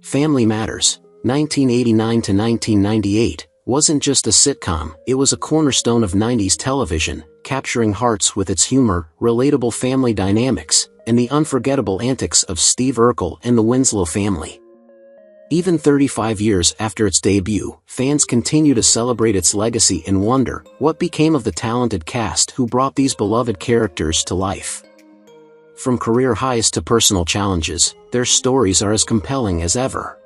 Family Matters, 1989 to 1998, wasn't just a sitcom, it was a cornerstone of 90s television, capturing hearts with its humor, relatable family dynamics, and the unforgettable antics of Steve Urkel and the Winslow family. Even 35 years after its debut, fans continue to celebrate its legacy and wonder what became of the talented cast who brought these beloved characters to life. From career highs to personal challenges, their stories are as compelling as ever.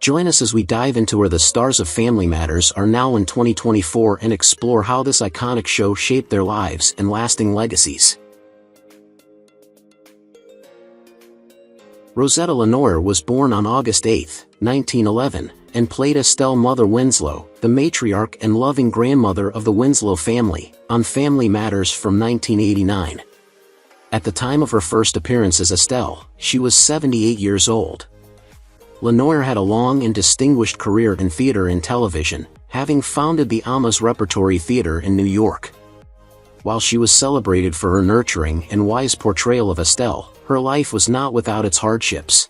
Join us as we dive into where the stars of Family Matters are now in 2024 and explore how this iconic show shaped their lives and lasting legacies. Rosetta LeNoir was born on August 8, 1911, and played Estelle Mother Winslow, the matriarch and loving grandmother of the Winslow family, on Family Matters from 1989. At the time of her first appearance as Estelle, she was 78 years old. LeNoir had a long and distinguished career in theater and television, having founded the Ama's Repertory Theater in New York. While she was celebrated for her nurturing and wise portrayal of Estelle, her life was not without its hardships.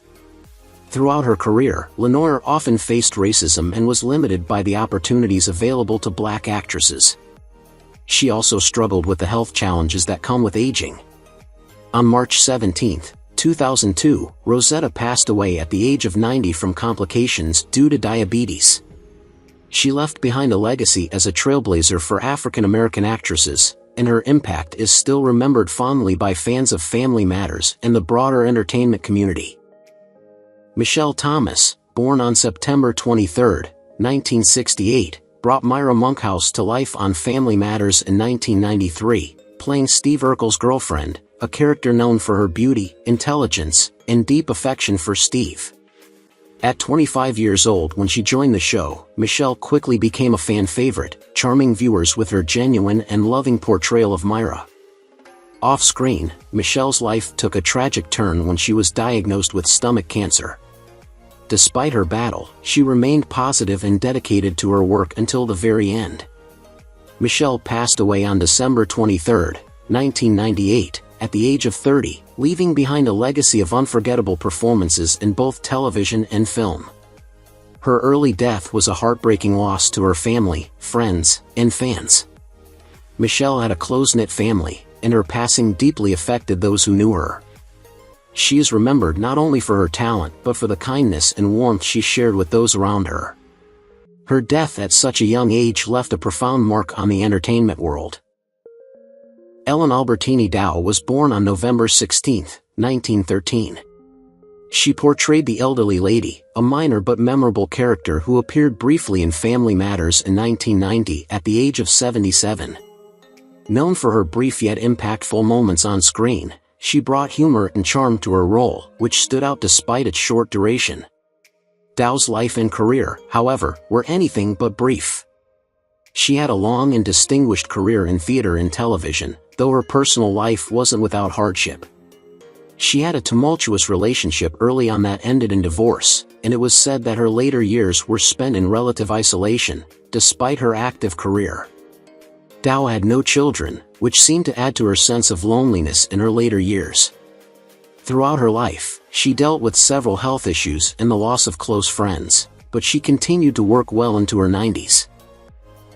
Throughout her career, LeNoir often faced racism and was limited by the opportunities available to black actresses. She also struggled with the health challenges that come with aging. On March 17, 2002, Rosetta passed away at the age of 90 from complications due to diabetes. She left behind a legacy as a trailblazer for African American actresses, and her impact is still remembered fondly by fans of Family Matters and the broader entertainment community. Michelle Thomas, born on September 23, 1968, brought Myra Monkhouse to life on Family Matters in 1993, playing Steve Urkel's girlfriend, a character known for her beauty, intelligence, and deep affection for Steve. At 25 years old when she joined the show, Michelle quickly became a fan favorite, charming viewers with her genuine and loving portrayal of Myra. Off-screen, Michelle's life took a tragic turn when she was diagnosed with stomach cancer. Despite her battle, she remained positive and dedicated to her work until the very end. Michelle passed away on December 23, 1998, at the age of 30, leaving behind a legacy of unforgettable performances in both television and film. Her early death was a heartbreaking loss to her family, friends, and fans. Michelle had a close-knit family, and her passing deeply affected those who knew her. She is remembered not only for her talent but for the kindness and warmth she shared with those around her. Her death at such a young age left a profound mark on the entertainment world. Ellen Albertini Dow was born on November 16, 1913. She portrayed the elderly lady, a minor but memorable character who appeared briefly in Family Matters in 1990 at the age of 77. Known for her brief yet impactful moments on screen, she brought humor and charm to her role, which stood out despite its short duration. Dow's life and career, however, were anything but brief. She had a long and distinguished career in theater and television, though her personal life wasn't without hardship. She had a tumultuous relationship early on that ended in divorce, and it was said that her later years were spent in relative isolation, despite her active career. Dow had no children, which seemed to add to her sense of loneliness in her later years. Throughout her life, she dealt with several health issues and the loss of close friends, but she continued to work well into her 90s.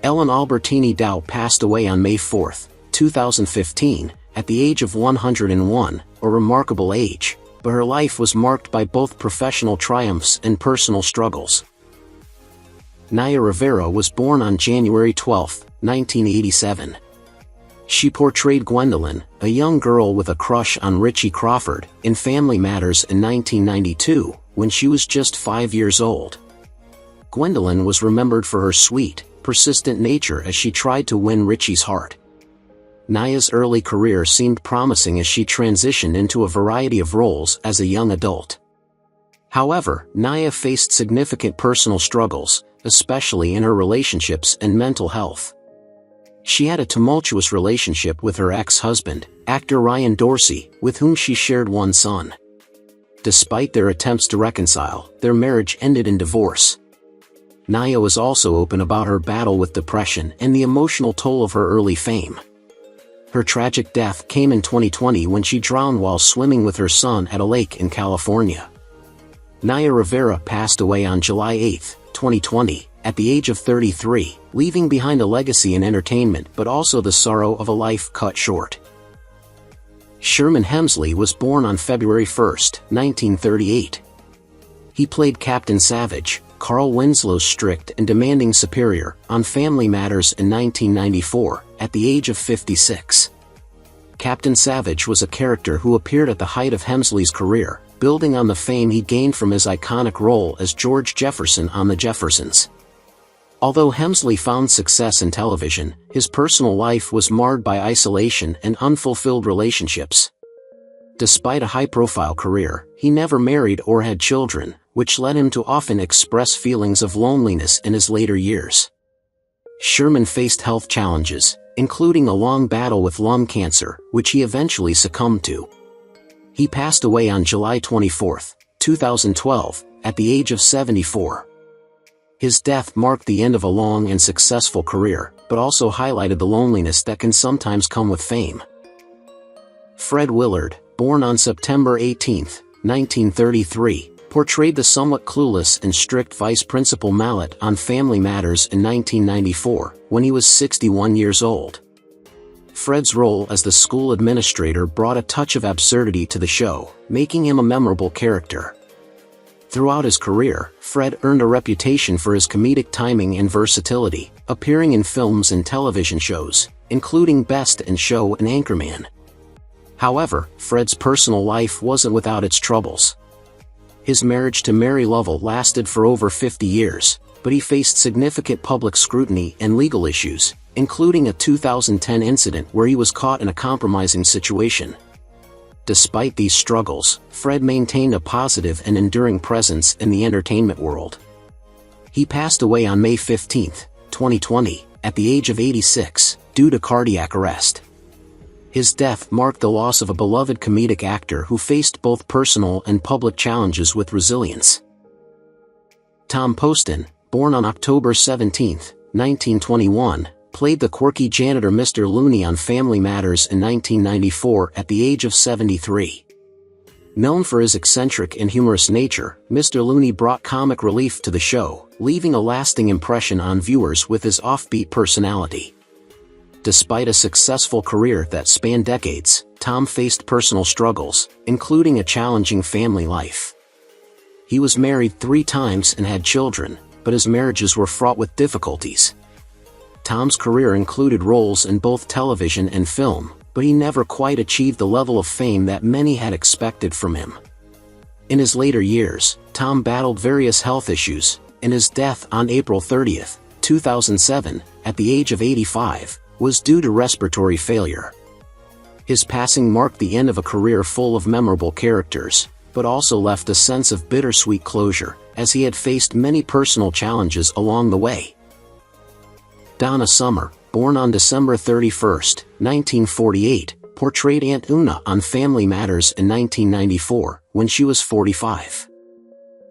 Ellen Albertini Dow passed away on May 4, 2015, at the age of 101, a remarkable age, but her life was marked by both professional triumphs and personal struggles. Naya Rivera was born on January 12, 1987. She portrayed Gwendolyn, a young girl with a crush on Richie Crawford, in Family Matters in 1992, when she was just 5 years old. Gwendolyn was remembered for her sweet, persistent nature as she tried to win Richie's heart. Naya's early career seemed promising as she transitioned into a variety of roles as a young adult. However, Naya faced significant personal struggles, especially in her relationships and mental health. She had a tumultuous relationship with her ex-husband, actor Ryan Dorsey, with whom she shared one son. Despite their attempts to reconcile, their marriage ended in divorce. Naya was also open about her battle with depression and the emotional toll of her early fame. Her tragic death came in 2020 when she drowned while swimming with her son at a lake in California. Naya Rivera passed away on July 8, 2020, at the age of 33, leaving behind a legacy in entertainment but also the sorrow of a life cut short. Sherman Hemsley was born on February 1, 1938. He played Captain Savage, Carl Winslow's strict and demanding superior, on Family Matters in 1994, at the age of 56. Captain Savage was a character who appeared at the height of Hemsley's career, building on the fame he gained from his iconic role as George Jefferson on The Jeffersons. Although Hemsley found success in television, his personal life was marred by isolation and unfulfilled relationships. Despite a high-profile career, he never married or had children, which led him to often express feelings of loneliness in his later years. Sherman faced health challenges, including a long battle with lung cancer, which he eventually succumbed to. He passed away on July 24, 2012, at the age of 74. His death marked the end of a long and successful career, but also highlighted the loneliness that can sometimes come with fame. Fred Willard, born on September 18, 1933, portrayed the somewhat clueless and strict Vice Principal Mallet on Family Matters in 1994, when he was 61 years old. Fred's role as the school administrator brought a touch of absurdity to the show, making him a memorable character. Throughout his career, Fred earned a reputation for his comedic timing and versatility, appearing in films and television shows, including Best in Show and Anchorman. However, Fred's personal life wasn't without its troubles. His marriage to Mary Lovell lasted for over 50 years, but he faced significant public scrutiny and legal issues, including a 2010 incident where he was caught in a compromising situation. Despite these struggles, Fred maintained a positive and enduring presence in the entertainment world. He passed away on May 15, 2020, at the age of 86, due to cardiac arrest. His death marked the loss of a beloved comedic actor who faced both personal and public challenges with resilience. Tom Poston, born on October 17, 1921, played the quirky janitor Mr. Looney on Family Matters in 1994 at the age of 73. Known for his eccentric and humorous nature, Mr. Looney brought comic relief to the show, leaving a lasting impression on viewers with his offbeat personality. Despite a successful career that spanned decades, Tom faced personal struggles, including a challenging family life. He was married 3 times and had children, but his marriages were fraught with difficulties. Tom's career included roles in both television and film, but he never quite achieved the level of fame that many had expected from him. In his later years, Tom battled various health issues, and his death on April 30, 2007, at the age of 85, was due to respiratory failure. His passing marked the end of a career full of memorable characters, but also left a sense of bittersweet closure, as he had faced many personal challenges along the way. Donna Summer, born on December 31, 1948, portrayed Aunt Una on Family Matters in 1994, when she was 45.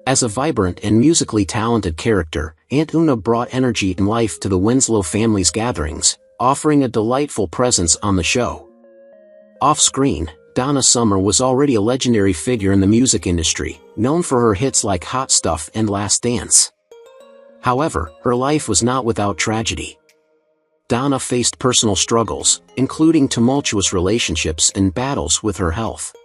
As a vibrant and musically talented character, Aunt Una brought energy and life to the Winslow family's gatherings, offering a delightful presence on the show. Off-screen, Donna Summer was already a legendary figure in the music industry, known for her hits like Hot Stuff and Last Dance. However, her life was not without tragedy. Donna faced personal struggles, including tumultuous relationships and battles with her health.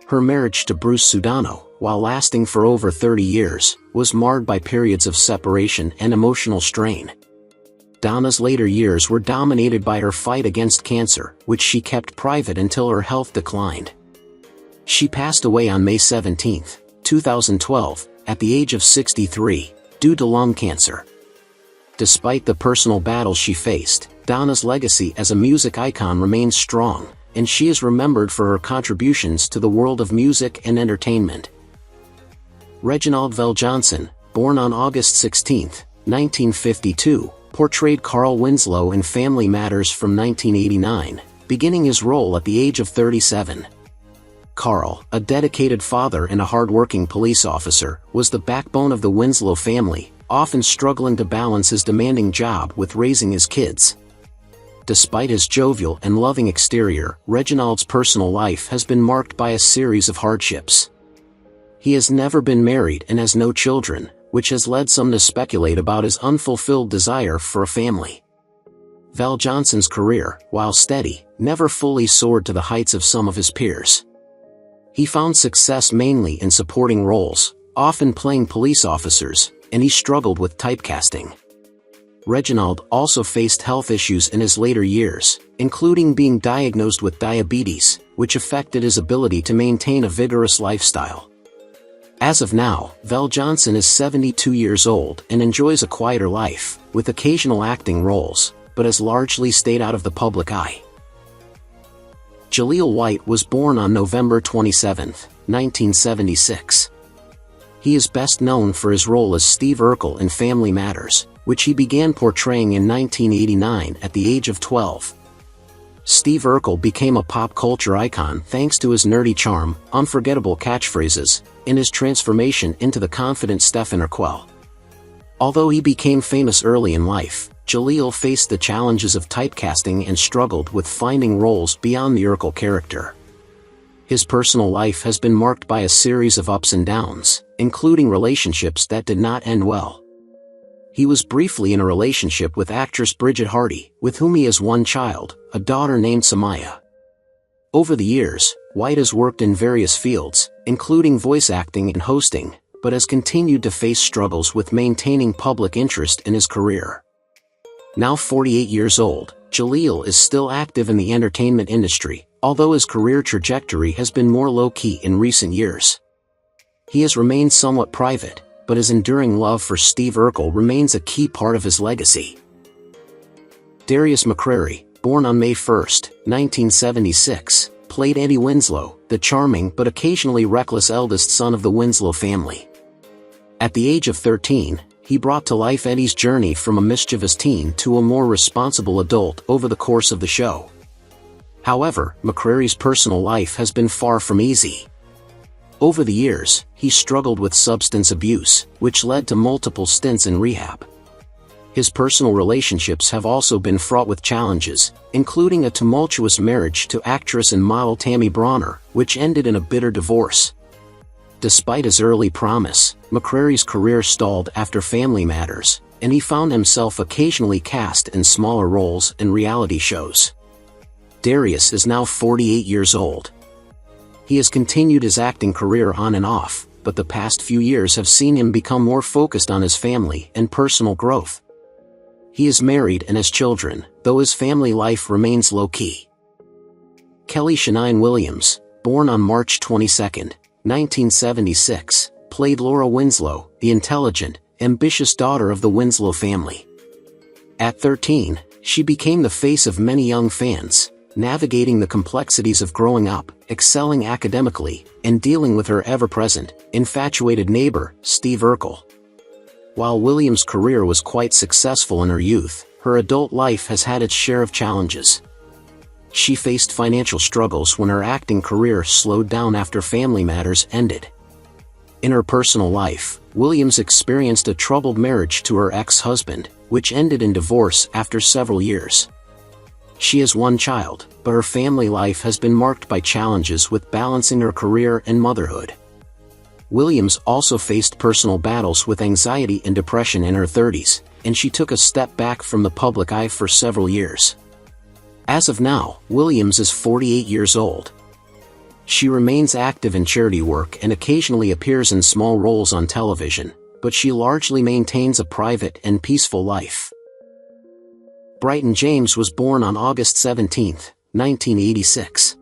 Her marriage to Bruce Sudano, while lasting for over 30 years, was marred by periods of separation and emotional strain. Donna's later years were dominated by her fight against cancer, which she kept private until her health declined. She passed away on May 17, 2012, at the age of 63, due to lung cancer. Despite the personal battles she faced, Donna's legacy as a music icon remains strong, and she is remembered for her contributions to the world of music and entertainment. Reginald VelJohnson, born on August 16, 1952, portrayed Carl Winslow in Family Matters from 1989, beginning his role at the age of 37. Carl, a dedicated father and a hard-working police officer, was the backbone of the Winslow family, often struggling to balance his demanding job with raising his kids. Despite his jovial and loving exterior, Reginald's personal life has been marked by a series of hardships. He has never been married and has no children, which has led some to speculate about his unfulfilled desire for a family. VelJohnson's career, while steady, never fully soared to the heights of some of his peers. He found success mainly in supporting roles, often playing police officers, and he struggled with typecasting. Reginald also faced health issues in his later years, including being diagnosed with diabetes, which affected his ability to maintain a vigorous lifestyle. As of now, VelJohnson is 72 years old and enjoys a quieter life, with occasional acting roles, but has largely stayed out of the public eye. Jaleel White was born on November 27, 1976. He is best known for his role as Steve Urkel in Family Matters, which he began portraying in 1989 at the age of 12. Steve Urkel became a pop culture icon thanks to his nerdy charm, unforgettable catchphrases, and his transformation into the confident Stephen Urkel. Although he became famous early in life, Jaleel faced the challenges of typecasting and struggled with finding roles beyond the Urkel character. His personal life has been marked by a series of ups and downs, including relationships that did not end well. He was briefly in a relationship with actress Bridget Hardy, with whom he has one child, a daughter named Samaya. Over the years, White has worked in various fields, including voice acting and hosting, but has continued to face struggles with maintaining public interest in his career. Now 48 years old, Jaleel is still active in the entertainment industry, although his career trajectory has been more low-key in recent years. He has remained somewhat private, but his enduring love for Steve Urkel remains a key part of his legacy. Darius McCrary, born on May 1, 1976, played Eddie Winslow, the charming but occasionally reckless eldest son of the Winslow family. At the age of 13, he brought to life Eddie's journey from a mischievous teen to a more responsible adult over the course of the show. However, McCrary's personal life has been far from easy. Over the years, he struggled with substance abuse, which led to multiple stints in rehab. His personal relationships have also been fraught with challenges, including a tumultuous marriage to actress and model Tammy Bronner, which ended in a bitter divorce. Despite his early promise, McCrary's career stalled after Family Matters, and he found himself occasionally cast in smaller roles in reality shows. Darius is now 48 years old. He has continued his acting career on and off, but the past few years have seen him become more focused on his family and personal growth. He is married and has children, though his family life remains low-key. Kellie Shanygne Williams, born on March 22, 1976, played Laura Winslow, the intelligent, ambitious daughter of the Winslow family. At 13, she became the face of many young fans, navigating the complexities of growing up, excelling academically, and dealing with her ever-present, infatuated neighbor, Steve Urkel. While Williams' career was quite successful in her youth, her adult life has had its share of challenges. She faced financial struggles when her acting career slowed down after Family Matters ended. In her personal life, Williams experienced a troubled marriage to her ex-husband, which ended in divorce after several years. She has one child, but her family life has been marked by challenges with balancing her career and motherhood. Williams also faced personal battles with anxiety and depression in her 30s, and she took a step back from the public eye for several years. As of now, Williams is 48 years old. She remains active in charity work and occasionally appears in small roles on television, but she largely maintains a private and peaceful life. Bryton James was born on August 17, 1986.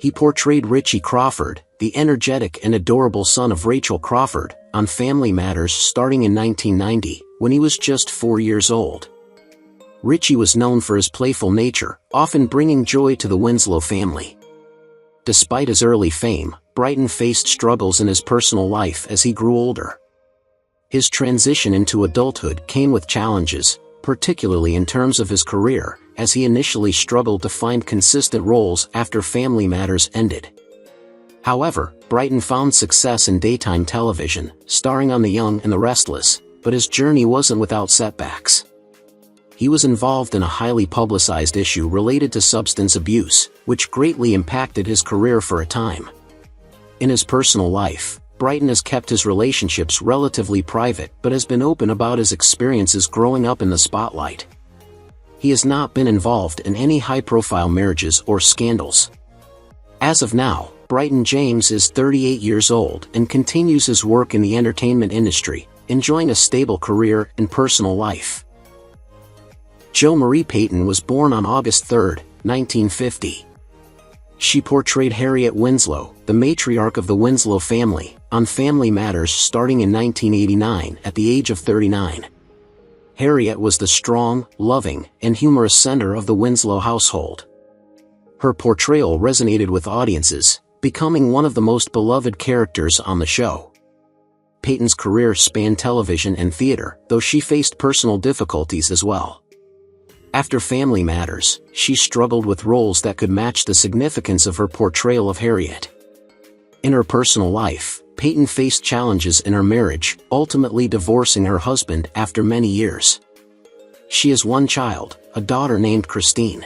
He portrayed Richie Crawford, the energetic and adorable son of Rachel Crawford, on Family Matters starting in 1990, when he was just 4 years old. Richie was known for his playful nature, often bringing joy to the Winslow family. Despite his early fame, Bryton faced struggles in his personal life as he grew older. His transition into adulthood came with challenges, particularly in terms of his career, as he initially struggled to find consistent roles after Family Matters ended. However, Bryton found success in daytime television, starring on The Young and the Restless, but his journey wasn't without setbacks. He was involved in a highly publicized issue related to substance abuse, which greatly impacted his career for a time. In his personal life, Bryton has kept his relationships relatively private but has been open about his experiences growing up in the spotlight. He has not been involved in any high-profile marriages or scandals. As of now, Bryton James is 38 years old and continues his work in the entertainment industry, enjoying a stable career and personal life. Marie Payton was born on August 3, 1950. She portrayed Harriet Winslow, the matriarch of the Winslow family, on Family Matters starting in 1989 at the age of 39. Harriet was the strong, loving, and humorous center of the Winslow household. Her portrayal resonated with audiences, becoming one of the most beloved characters on the show. Payton's career spanned television and theater, though she faced personal difficulties as well. After Family Matters, she struggled with roles that could match the significance of her portrayal of Harriet. In her personal life, Payton faced challenges in her marriage, ultimately divorcing her husband after many years. She has one child, a daughter named Christine.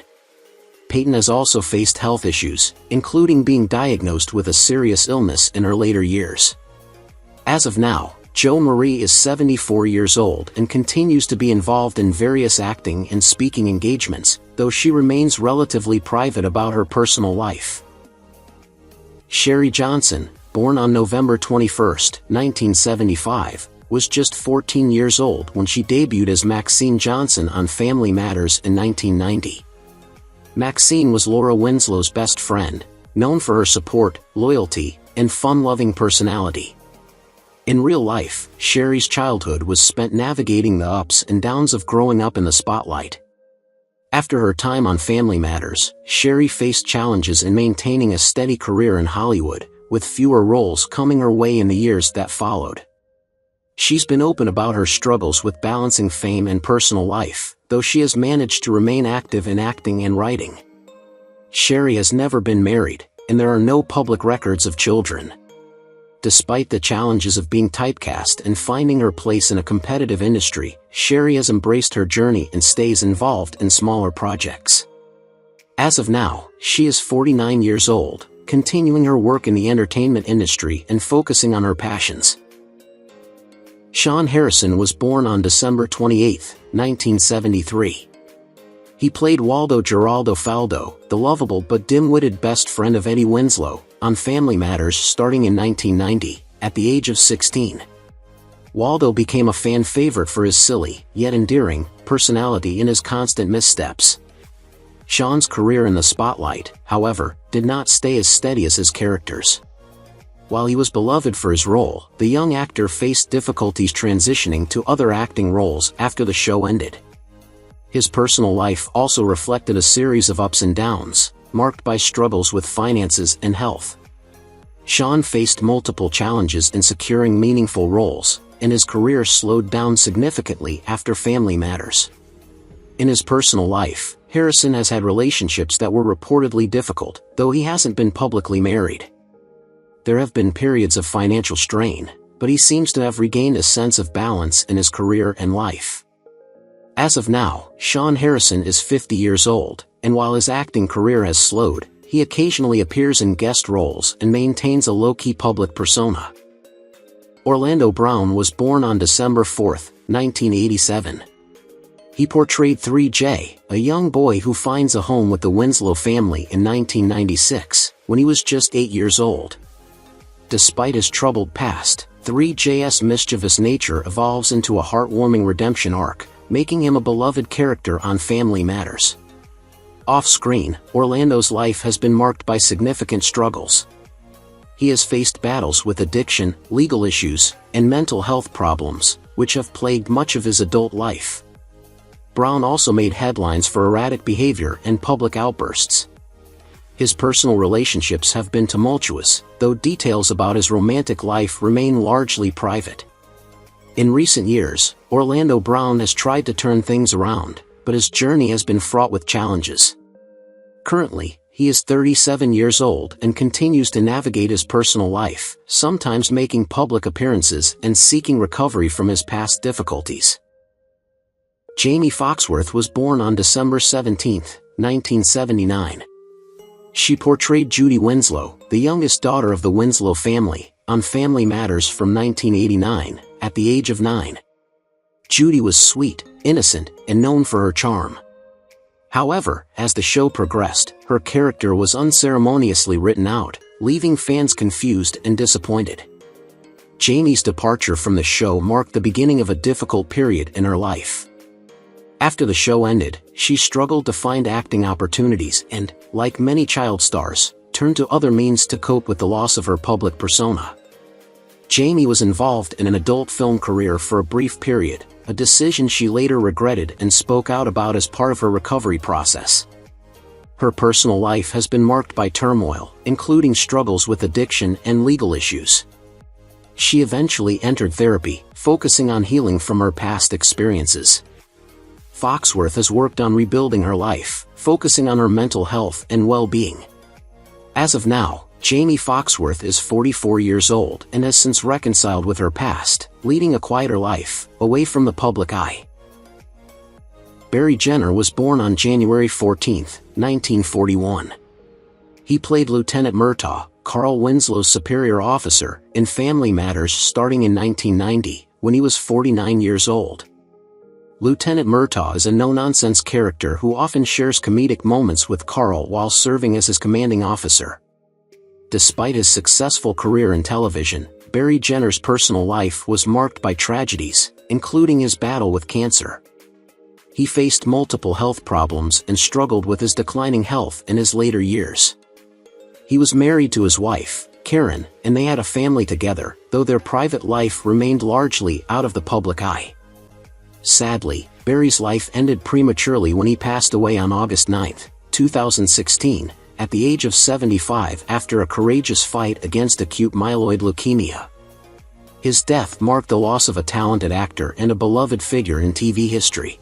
Payton has also faced health issues, including being diagnosed with a serious illness in her later years. As of now, Marie is 74 years old and continues to be involved in various acting and speaking engagements, though she remains relatively private about her personal life. Cherie Johnson, born on November 21, 1975, was just 14 years old when she debuted as Maxine Johnson on Family Matters in 1990. Maxine was Laura Winslow's best friend, known for her support, loyalty, and fun-loving personality. In real life, Cherie's childhood was spent navigating the ups and downs of growing up in the spotlight. After her time on Family Matters, Cherie faced challenges in maintaining a steady career in Hollywood, with fewer roles coming her way in the years that followed. She's been open about her struggles with balancing fame and personal life, though she has managed to remain active in acting and writing. Cherie has never been married, and there are no public records of children. Despite the challenges of being typecast and finding her place in a competitive industry, Cherie has embraced her journey and stays involved in smaller projects. As of now, she is 49 years old, continuing her work in the entertainment industry and focusing on her passions. Shawn Harrison was born on December 28, 1973. He played Waldo Geraldo Faldo, the lovable but dim-witted best friend of Eddie Winslow, on Family Matters starting in 1990, at the age of 16. Waldo became a fan favorite for his silly, yet endearing, personality and his constant missteps. Shawn's career in the spotlight, however, did not stay as steady as his characters. While he was beloved for his role, the young actor faced difficulties transitioning to other acting roles after the show ended. His personal life also reflected a series of ups and downs, marked by struggles with finances and health. Shawn faced multiple challenges in securing meaningful roles, and his career slowed down significantly after Family Matters. In his personal life, Harrison has had relationships that were reportedly difficult, though he hasn't been publicly married. There have been periods of financial strain, but he seems to have regained a sense of balance in his career and life. As of now, Shawn Harrison is 50 years old, and while his acting career has slowed, he occasionally appears in guest roles and maintains a low-key public persona. Orlando Brown was born on December 4, 1987. He portrayed 3J, a young boy who finds a home with the Winslow family in 1996, when he was just 8 years old. Despite his troubled past, 3J's mischievous nature evolves into a heartwarming redemption arc, making him a beloved character on Family Matters. Off-screen, Orlando's life has been marked by significant struggles. He has faced battles with addiction, legal issues, and mental health problems, which have plagued much of his adult life. Brown also made headlines for erratic behavior and public outbursts. His personal relationships have been tumultuous, though details about his romantic life remain largely private. In recent years, Orlando Brown has tried to turn things around, but his journey has been fraught with challenges. Currently, he is 37 years old and continues to navigate his personal life, sometimes making public appearances and seeking recovery from his past difficulties. Jamie Foxworth was born on December 17, 1979. She portrayed Judy Winslow, the youngest daughter of the Winslow family, on Family Matters from 1989, at the age of 9. Judy was sweet, innocent, and known for her charm. However, as the show progressed, her character was unceremoniously written out, leaving fans confused and disappointed. Jamie's departure from the show marked the beginning of a difficult period in her life. After the show ended, she struggled to find acting opportunities and, like many child stars, turned to other means to cope with the loss of her public persona. Jamie was involved in an adult film career for a brief period, a decision she later regretted and spoke out about as part of her recovery process. Her personal life has been marked by turmoil, including struggles with addiction and legal issues. She eventually entered therapy, focusing on healing from her past experiences. Foxworth has worked on rebuilding her life, focusing on her mental health and well-being. As of now, Jamie Foxworth is 44 years old and has since reconciled with her past, leading a quieter life, away from the public eye. Barry Jenner was born on January 14, 1941. He played Lieutenant Murtaugh, Carl Winslow's superior officer, in Family Matters starting in 1990, when he was 49 years old. Lieutenant Murtaugh is a no-nonsense character who often shares comedic moments with Carl while serving as his commanding officer. Despite his successful career in television, Barry Jenner's personal life was marked by tragedies, including his battle with cancer. He faced multiple health problems and struggled with his declining health in his later years. He was married to his wife, Karen, and they had a family together, though their private life remained largely out of the public eye. Sadly, Barry's life ended prematurely when he passed away on August 9, 2016, at the age of 75 after a courageous fight against acute myeloid leukemia. His death marked the loss of a talented actor and a beloved figure in TV history.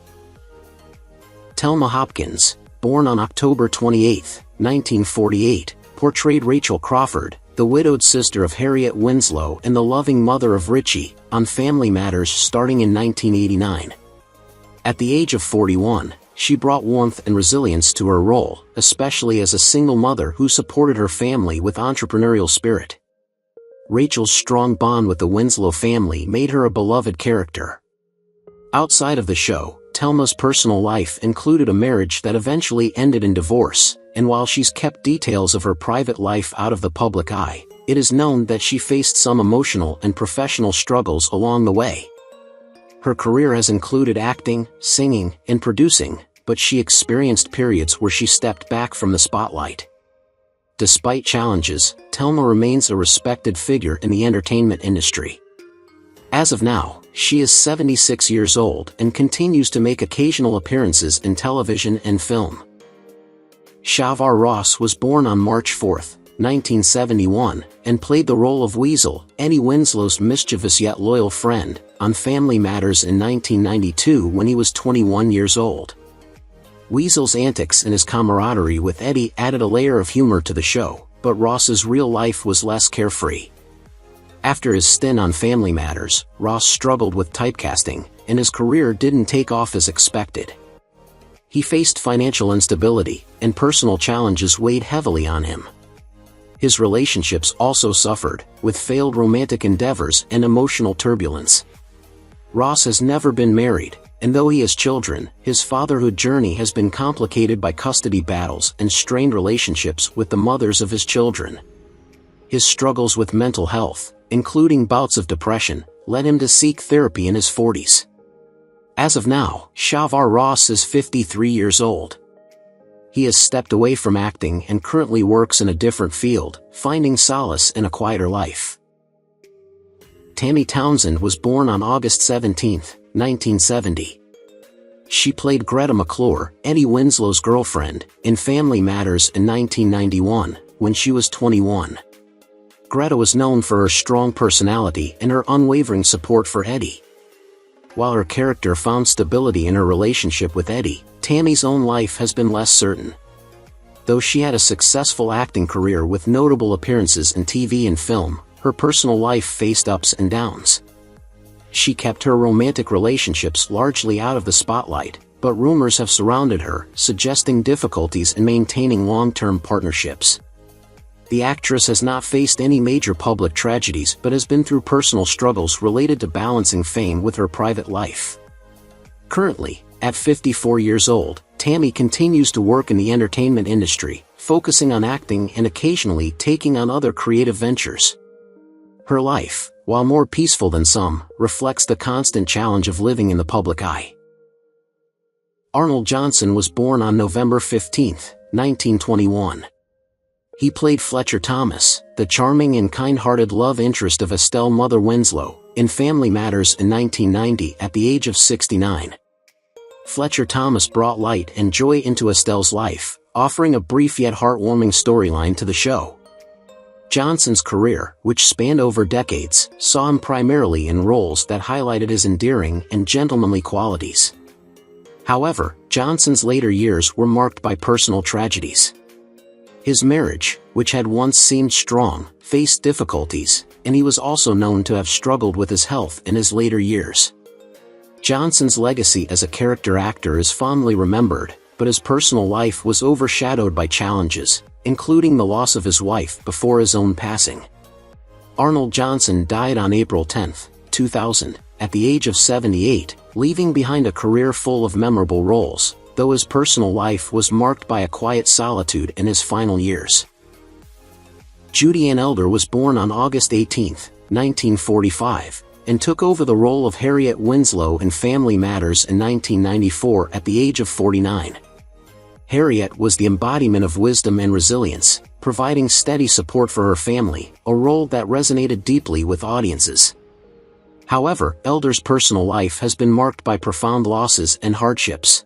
Telma Hopkins, born on October 28, 1948, portrayed Rachel Crawford, the widowed sister of Harriet Winslow and the loving mother of Richie, on Family Matters starting in 1989. At the age of 41, she brought warmth and resilience to her role, especially as a single mother who supported her family with entrepreneurial spirit. Rachel's strong bond with the Winslow family made her a beloved character. Outside of the show, Telma's personal life included a marriage that eventually ended in divorce, and while she's kept details of her private life out of the public eye, it is known that she faced some emotional and professional struggles along the way. Her career has included acting, singing, and producing, but she experienced periods where she stepped back from the spotlight. Despite challenges, Telma remains a respected figure in the entertainment industry. As of now, she is 76 years old and continues to make occasional appearances in television and film. Shavar Ross was born on March 4, 1971, and played the role of Weasel, Eddie Winslow's mischievous yet loyal friend, on Family Matters in 1992 when he was 21 years old. Weasel's antics and his camaraderie with Eddie added a layer of humor to the show, but Ross's real life was less carefree. After his stint on Family Matters, Ross struggled with typecasting, and his career didn't take off as expected. He faced financial instability, and personal challenges weighed heavily on him. His relationships also suffered, with failed romantic endeavors and emotional turbulence. Ross has never been married, and though he has children, his fatherhood journey has been complicated by custody battles and strained relationships with the mothers of his children. His struggles with mental health, including bouts of depression, led him to seek therapy in his 40s. As of now, Shavar Ross is 53 years old. He has stepped away from acting and currently works in a different field, finding solace in a quieter life. Tammy Townsend was born on August 17, 1970. She played Greta McClure, Eddie Winslow's girlfriend, in Family Matters in 1991, when she was 21. Greta was known for her strong personality and her unwavering support for Eddie. While her character found stability in her relationship with Eddie, Tammy's own life has been less certain. Though she had a successful acting career with notable appearances in TV and film, her personal life faced ups and downs. She kept her romantic relationships largely out of the spotlight, but rumors have surrounded her, suggesting difficulties in maintaining long-term partnerships. The actress has not faced any major public tragedies but has been through personal struggles related to balancing fame with her private life. Currently, at 54 years old, Tammy continues to work in the entertainment industry, focusing on acting and occasionally taking on other creative ventures. Her life, while more peaceful than some, reflects the constant challenge of living in the public eye. Arnold Johnson was born on November 15, 1921. He played Fletcher Thomas, the charming and kind-hearted love interest of Estelle's mother Winslow, in Family Matters in 1990 at the age of 69. Fletcher Thomas brought light and joy into Estelle's life, offering a brief yet heartwarming storyline to the show. Johnson's career, which spanned over decades, saw him primarily in roles that highlighted his endearing and gentlemanly qualities. However, Johnson's later years were marked by personal tragedies. His marriage, which had once seemed strong, faced difficulties, and he was also known to have struggled with his health in his later years. Johnson's legacy as a character actor is fondly remembered, but his personal life was overshadowed by challenges, including the loss of his wife before his own passing. Arnold Johnson died on April 10, 2000, at the age of 78, leaving behind a career full of memorable roles, though his personal life was marked by a quiet solitude in his final years. Judianne Elder was born on August 18, 1945, and took over the role of Harriet Winslow in Family Matters in 1994 at the age of 49. Harriet was the embodiment of wisdom and resilience, providing steady support for her family, a role that resonated deeply with audiences. However, Elder's personal life has been marked by profound losses and hardships.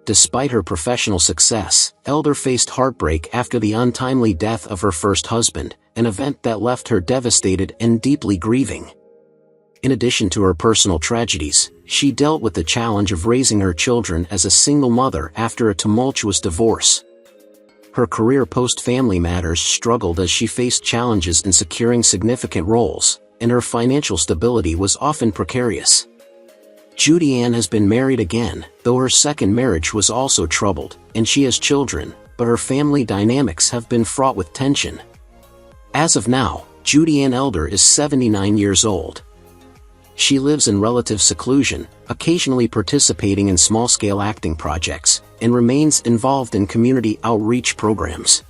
Despite her professional success, Elder faced heartbreak after the untimely death of her first husband, an event that left her devastated and deeply grieving. In addition to her personal tragedies, she dealt with the challenge of raising her children as a single mother after a tumultuous divorce. Her career post-Family Matters struggled as she faced challenges in securing significant roles, and her financial stability was often precarious. Judianne has been married again, though her second marriage was also troubled, and she has children, but her family dynamics have been fraught with tension. As of now, Judianne Elder is 79 years old. She lives in relative seclusion, occasionally participating in small-scale acting projects, and remains involved in community outreach programs.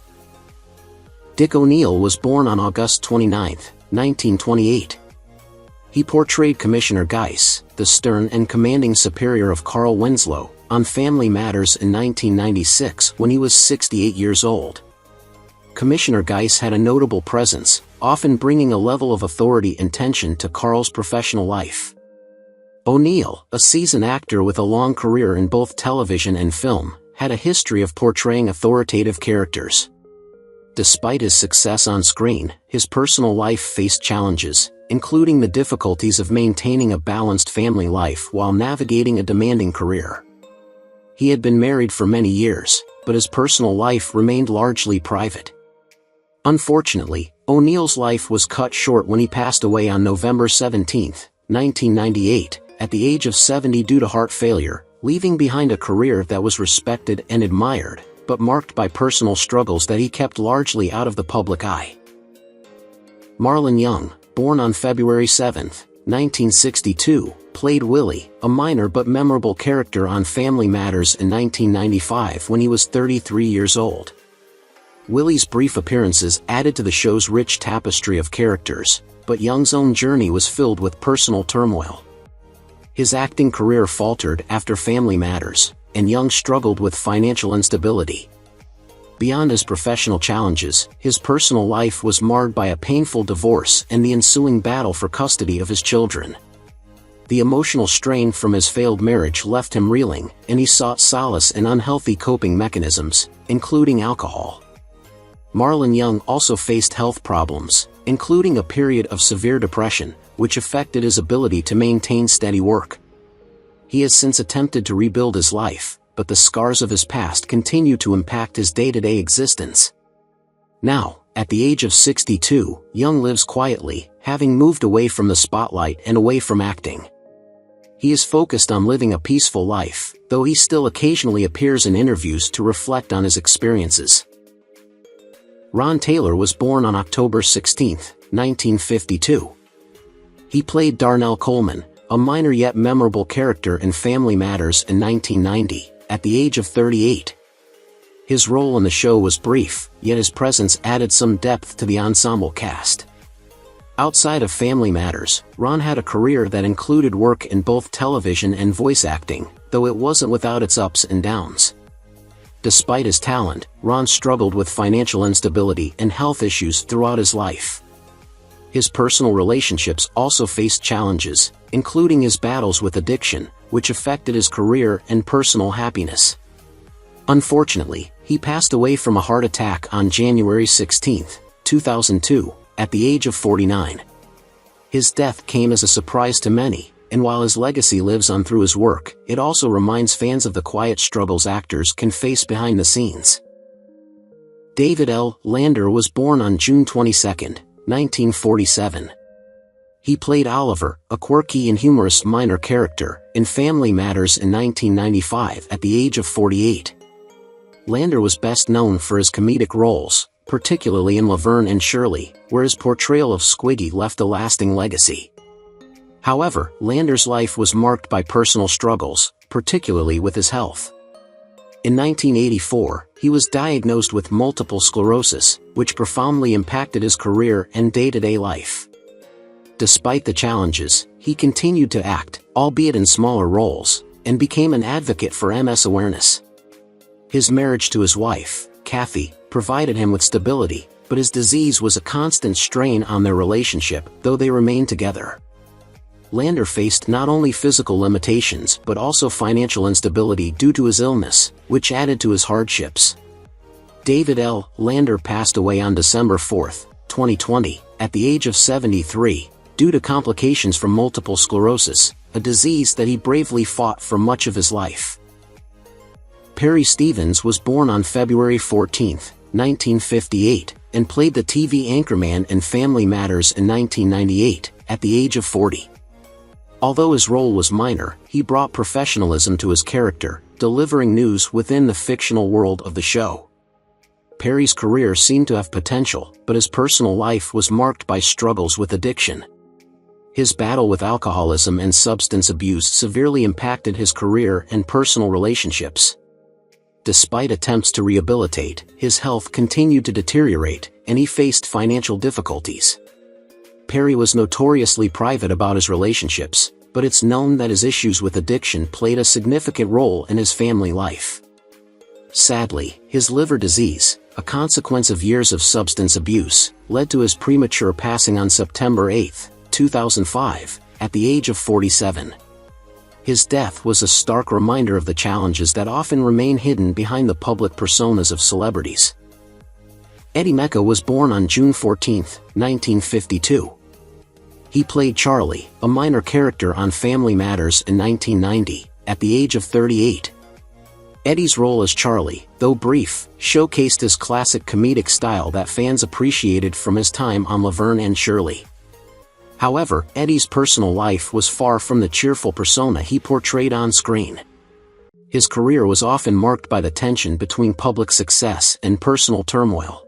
Dick O'Neill was born on August 29, 1928. He portrayed Commissioner Geiss, the stern and commanding superior of Carl Winslow, on Family Matters in 1996 when he was 68 years old. Commissioner Geiss had a notable presence, often bringing a level of authority and tension to Carl's professional life. O'Neill, a seasoned actor with a long career in both television and film, had a history of portraying authoritative characters. Despite his success on screen, his personal life faced challenges, including the difficulties of maintaining a balanced family life while navigating a demanding career. He had been married for many years, but his personal life remained largely private. Unfortunately, O'Neill's life was cut short when he passed away on November 17, 1998, at the age of 70 due to heart failure, leaving behind a career that was respected and admired, but marked by personal struggles that he kept largely out of the public eye. Marlon Young, born on February 7, 1962, played Willie, a minor but memorable character on Family Matters in 1995 when he was 33 years old. Willie's brief appearances added to the show's rich tapestry of characters, but Young's own journey was filled with personal turmoil. His acting career faltered after Family Matters, and Young struggled with financial instability. Beyond his professional challenges, his personal life was marred by a painful divorce and the ensuing battle for custody of his children. The emotional strain from his failed marriage left him reeling, and he sought solace in unhealthy coping mechanisms, including alcohol. Marlon Young also faced health problems, including a period of severe depression, which affected his ability to maintain steady work. He has since attempted to rebuild his life, but the scars of his past continue to impact his day-to-day existence. Now, at the age of 62, Young lives quietly, having moved away from the spotlight and away from acting. He is focused on living a peaceful life, though he still occasionally appears in interviews to reflect on his experiences. Ron Taylor was born on October 16, 1952. He played Darnell Coleman, a minor yet memorable character in Family Matters in 1990, at the age of 38. His role in the show was brief, yet his presence added some depth to the ensemble cast. Outside of Family Matters, Ron had a career that included work in both television and voice acting, though it wasn't without its ups and downs. Despite his talent, Ron struggled with financial instability and health issues throughout his life. His personal relationships also faced challenges, including his battles with addiction, which affected his career and personal happiness. Unfortunately, he passed away from a heart attack on January 16, 2002, at the age of 49. His death came as a surprise to many, and while his legacy lives on through his work, it also reminds fans of the quiet struggles actors can face behind the scenes. David L. Lander was born on June 22, 1947. He played Oliver, a quirky and humorous minor character, in Family Matters in 1995 at the age of 48. Lander was best known for his comedic roles, particularly in Laverne and Shirley, where his portrayal of Squiggy left a lasting legacy. However, Lander's life was marked by personal struggles, particularly with his health. In 1984, he was diagnosed with multiple sclerosis, which profoundly impacted his career and day-to-day life. Despite the challenges, he continued to act, albeit in smaller roles, and became an advocate for MS awareness. His marriage to his wife, Kathy, provided him with stability, but his disease was a constant strain on their relationship, though they remained together. Lander faced not only physical limitations but also financial instability due to his illness, which added to his hardships. David L. Lander passed away on December 4, 2020, at the age of 73, due to complications from multiple sclerosis, a disease that he bravely fought for much of his life. Perry Stevens was born on February 14, 1958, and played the TV anchorman in Family Matters in 1998, at the age of 40. Although his role was minor, he brought professionalism to his character, delivering news within the fictional world of the show. Perry's career seemed to have potential, but his personal life was marked by struggles with addiction. His battle with alcoholism and substance abuse severely impacted his career and personal relationships. Despite attempts to rehabilitate, his health continued to deteriorate, and he faced financial difficulties. Perry was notoriously private about his relationships, but it's known that his issues with addiction played a significant role in his family life. Sadly, his liver disease, a consequence of years of substance abuse, led to his premature passing on September 8, 2005, at the age of 47. His death was a stark reminder of the challenges that often remain hidden behind the public personas of celebrities. Eddie Mekka was born on June 14, 1952. He played Charlie, a minor character on Family Matters in 1990, at the age of 38. Eddie's role as Charlie, though brief, showcased his classic comedic style that fans appreciated from his time on Laverne and Shirley. However, Eddie's personal life was far from the cheerful persona he portrayed on screen. His career was often marked by the tension between public success and personal turmoil.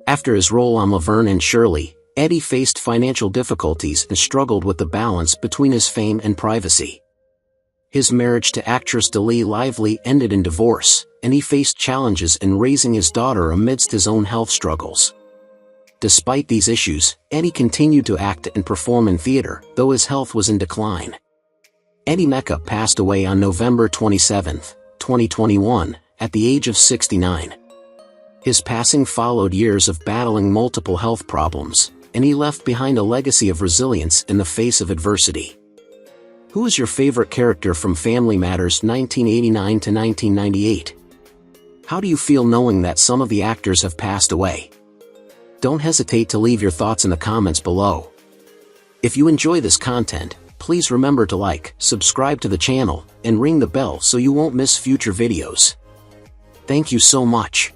After his role on Laverne and Shirley, Eddie faced financial difficulties and struggled with the balance between his fame and privacy. His marriage to actress Jaleel White ended in divorce, and he faced challenges in raising his daughter amidst his own health struggles. Despite these issues, Eddie continued to act and perform in theater, though his health was in decline. Eddie Mekka passed away on November 27, 2021, at the age of 69. His passing followed years of battling multiple health problems, and he left behind a legacy of resilience in the face of adversity. Who is your favorite character from Family Matters 1989 to 1998? How do you feel knowing that some of the actors have passed away? Don't hesitate to leave your thoughts in the comments below. If you enjoy this content, please remember to like, subscribe to the channel, and ring the bell so you won't miss future videos. Thank you so much.